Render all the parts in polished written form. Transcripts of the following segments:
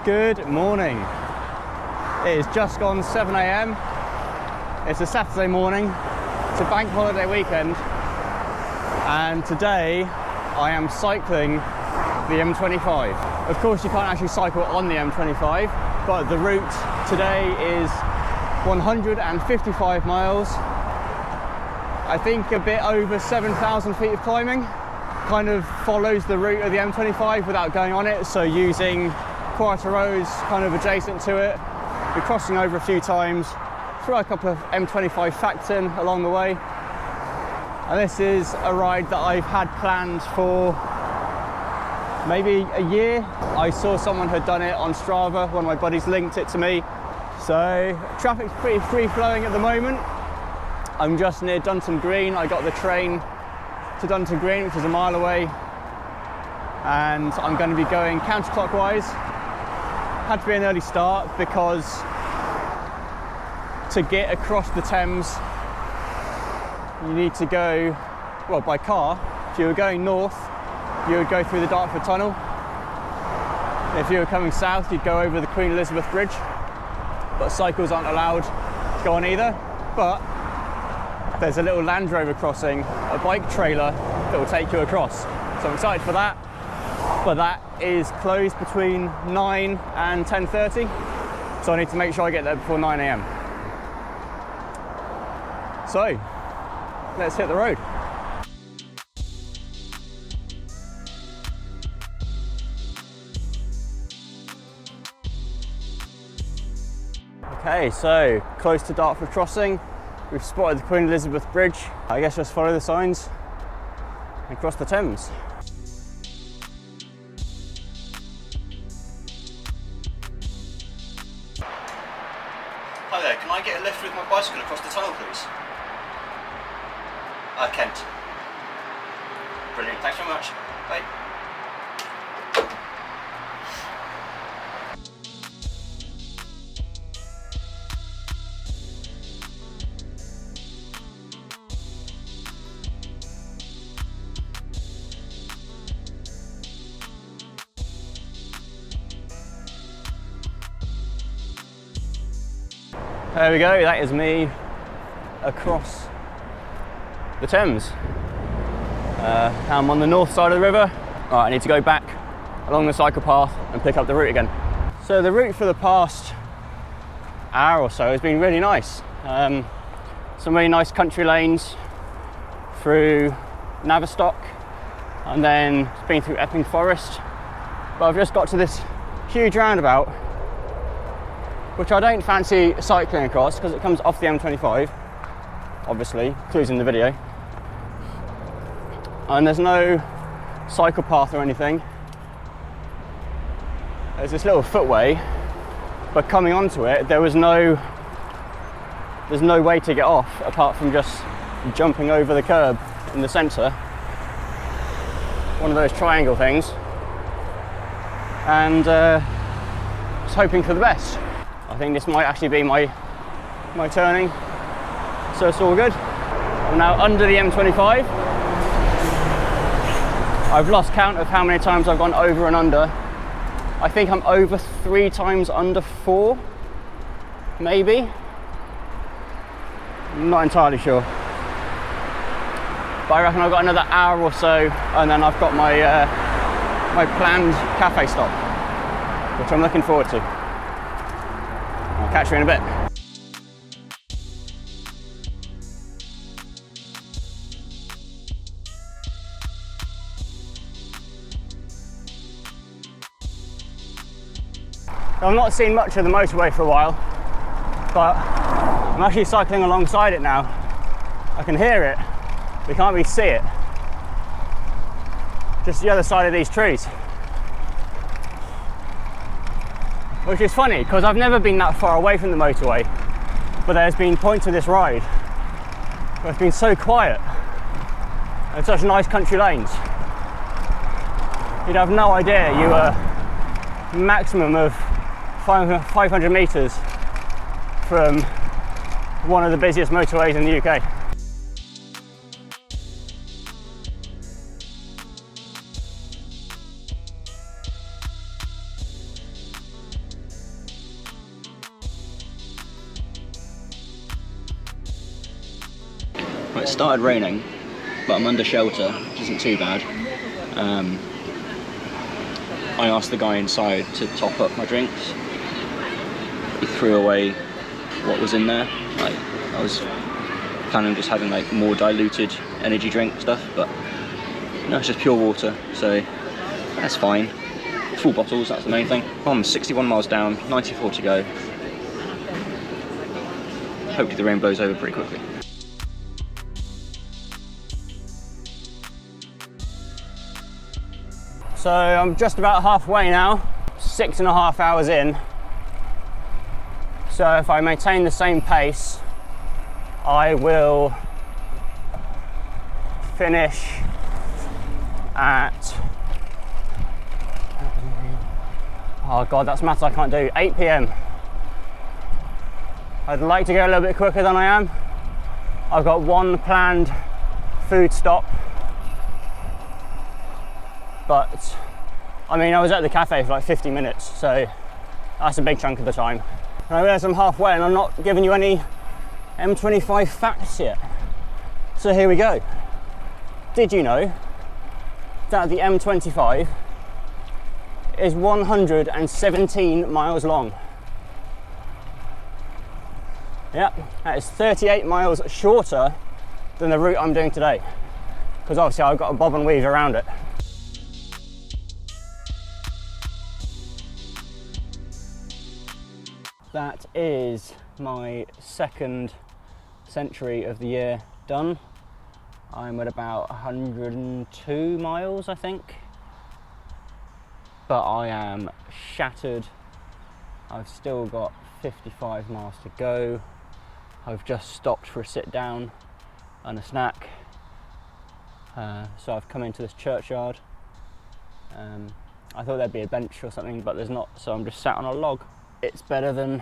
Good morning. It is just gone 7 AM. It's a Saturday morning. It's a bank holiday weekend. And today I am cycling the M25. Of course you can't actually cycle on the M25, but the route today is 155 miles. I think a bit over 7,000 feet of climbing. Kind of follows the route of the M25 without going on it, so using quieter roads kind of adjacent to it. We're crossing over a few times, throw a couple of M25 facts in along the way. And this is a ride that I've had planned for maybe a year. I saw someone had done it on Strava, one of my buddies linked it to me. So traffic's pretty free flowing at the moment. I'm just near Dunton Green. I got the train to Dunton Green, which is a mile away, and I'm going to be going counterclockwise. Had to be an early start because to get across the Thames you need to go, well, by car. If you were going north you would go through the Dartford Tunnel. If you were coming south you'd go over the Queen Elizabeth Bridge, but cycles aren't allowed to go on either. But there's a little Land Rover crossing, a bike trailer that will take you across. So I'm excited for that, but that is closed between 9 and 10:30, so I need to make sure I get there before 9 AM. So let's hit the road. Okay, so close to Dartford Crossing. We've spotted the Queen Elizabeth Bridge. I guess just follow the signs and cross the Thames. Hi there, can I get a lift with my bicycle across the tunnel, please? Kent. Brilliant, thanks very much. Bye. There we go, that is me across the Thames. Now I'm on the north side of the river. Right, I need to go back along the cycle path and pick up the route again. So the route for the past hour or so has been really nice. Some really nice country lanes through Navistock, and then it's been through Epping Forest. But I've just got to this huge roundabout, which I don't fancy cycling across because it comes off the M25, obviously, clues in the video. And there's no cycle path or anything. There's this little footway, but coming onto it, there's no way to get off apart from just jumping over the curb in the centre. One of those triangle things. And just hoping for the best. I think this might actually be my turning, so it's all good. I'm now under the M25. I've lost count of how many times I've gone over and under. I think I'm over 3 times under 4, maybe. I'm not entirely sure. But I reckon I've got another hour or so, and then I've got my my planned cafe stop, which I'm looking forward to. I'll catch you in a bit. I've not seen much of the motorway for a while, but I'm actually cycling alongside it now. I can hear it, we can't really see it. Just the other side of these trees. Which is funny, because I've never been that far away from the motorway, but there's been points of this ride where it's been so quiet and such nice country lanes. You'd have no idea you were maximum of 500 metres from one of the busiest motorways in the UK. started raining, but I'm under shelter, which isn't too bad. I asked the guy inside to top up my drinks. He threw away what was in there. Like, I was planning on just having like more diluted energy drink stuff, but no, it's just pure water, so that's fine. Full bottles, that's the main thing. I'm 61 miles down, 94 to go. Hopefully the rain blows over pretty quickly. So I'm just about halfway now, 6.5 hours in. So if I maintain the same pace, I will finish at, oh god, that's maths I can't do, 8 PM. I'd like to go a little bit quicker than I am. I've got one planned food stop. But, I mean, I was at the cafe for like 50 minutes, so that's a big chunk of the time. And I realise I'm halfway and I'm not giving you any M25 facts yet. So here we go. Did you know that the M25 is 117 miles long? Yeah, that is 38 miles shorter than the route I'm doing today. Because obviously I've got to bob and weave around it. That is my second century of the year done. I'm at about 102 miles, I think. But I am shattered. I've still got 55 miles to go. I've just stopped for a sit down and a snack. So I've come into this churchyard. I thought there'd be a bench or something, but there's not, so I'm just sat on a log. It's better than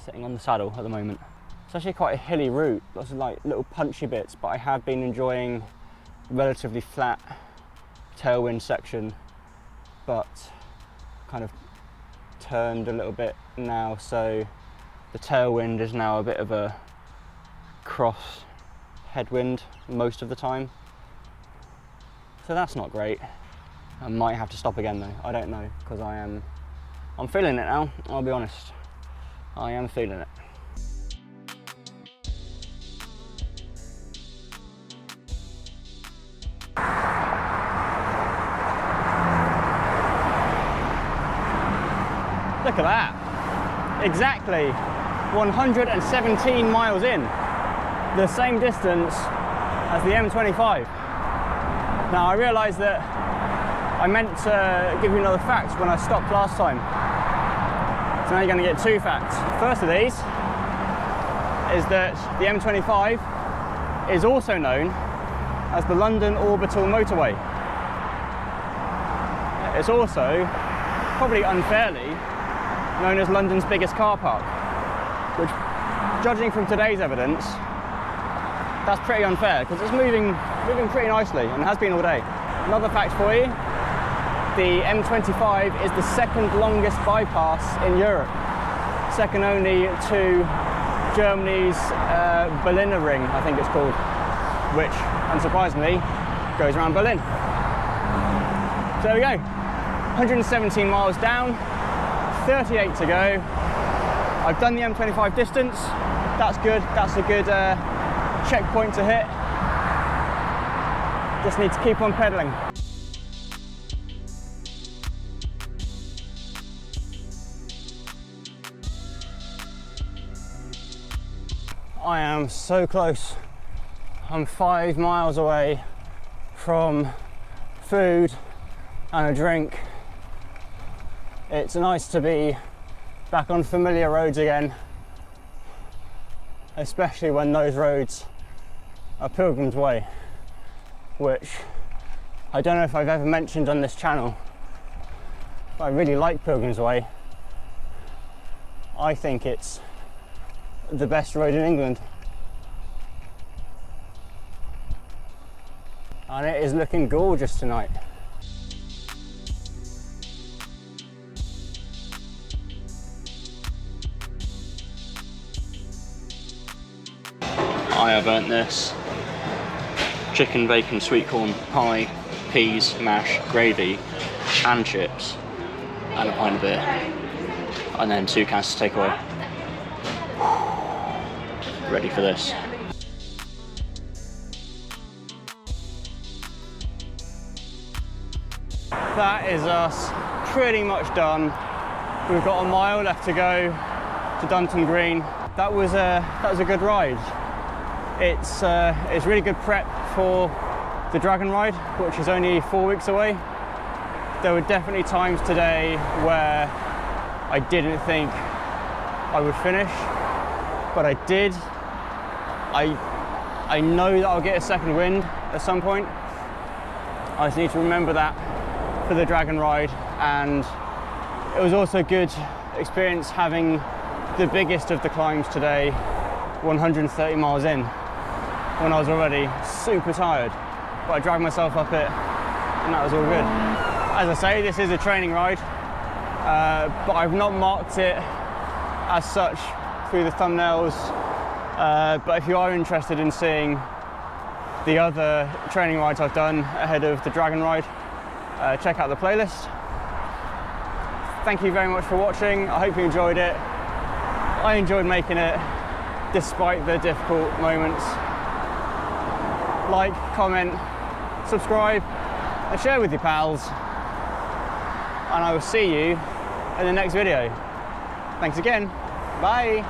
sitting on the saddle at the moment. It's actually quite a hilly route, lots of like little punchy bits, but I have been enjoying relatively flat tailwind section, but kind of turned a little bit now, so the tailwind is now a bit of a cross headwind most of the time. So that's not great. I might have to stop again though, I don't know, because I'm feeling it now, I'll be honest. I am feeling it. Look at that. Exactly 117 miles in. The same distance as the M25. Now I realised that I meant to give you another fact when I stopped last time. So now you're going to get two facts. First of these is that the M25 is also known as the London Orbital Motorway. It's also, probably unfairly, known as London's biggest car park, which, judging from today's evidence, that's pretty unfair because it's moving pretty nicely and has been all day. Another fact for you. The M25 is the second longest bypass in Europe, second only to Germany's Berliner Ring, I think it's called, which, unsurprisingly, goes around Berlin. So there we go, 117 miles down, 38 to go. I've done the M25 distance, that's good, that's a good checkpoint to hit. Just need to keep on pedaling. I am so close. I'm 5 miles away from food and a drink. It's nice to be back on familiar roads again, especially when those roads are Pilgrim's Way, which I don't know if I've ever mentioned on this channel, but I really like Pilgrim's Way. I think it's the best road in England. And it is looking gorgeous tonight. I have earned this. Chicken, bacon, sweet corn, pie, peas, mash, gravy, and chips, and a pint of beer. And then 2 cans to take away. Ready for this. That is us pretty much done. We've got a mile left to go to Dunton Green. That was a good ride. It's really good prep for the Dragon Ride, which is only 4 weeks away. There were definitely times today where I didn't think I would finish, but I did. I know that I'll get a second wind at some point. I just need to remember that for the Dragon Ride, and it was also a good experience having the biggest of the climbs today, 130 miles in, when I was already super tired. But I dragged myself up it, and that was all good. As I say, this is a training ride, but I've not marked it as such through the thumbnails. But if you are interested in seeing the other training rides I've done ahead of the Dragon Ride, check out the playlist. Thank you very much for watching. I hope you enjoyed it. I enjoyed making it despite the difficult moments. Like, comment, subscribe, and share with your pals. And I will see you in the next video. Thanks again. Bye.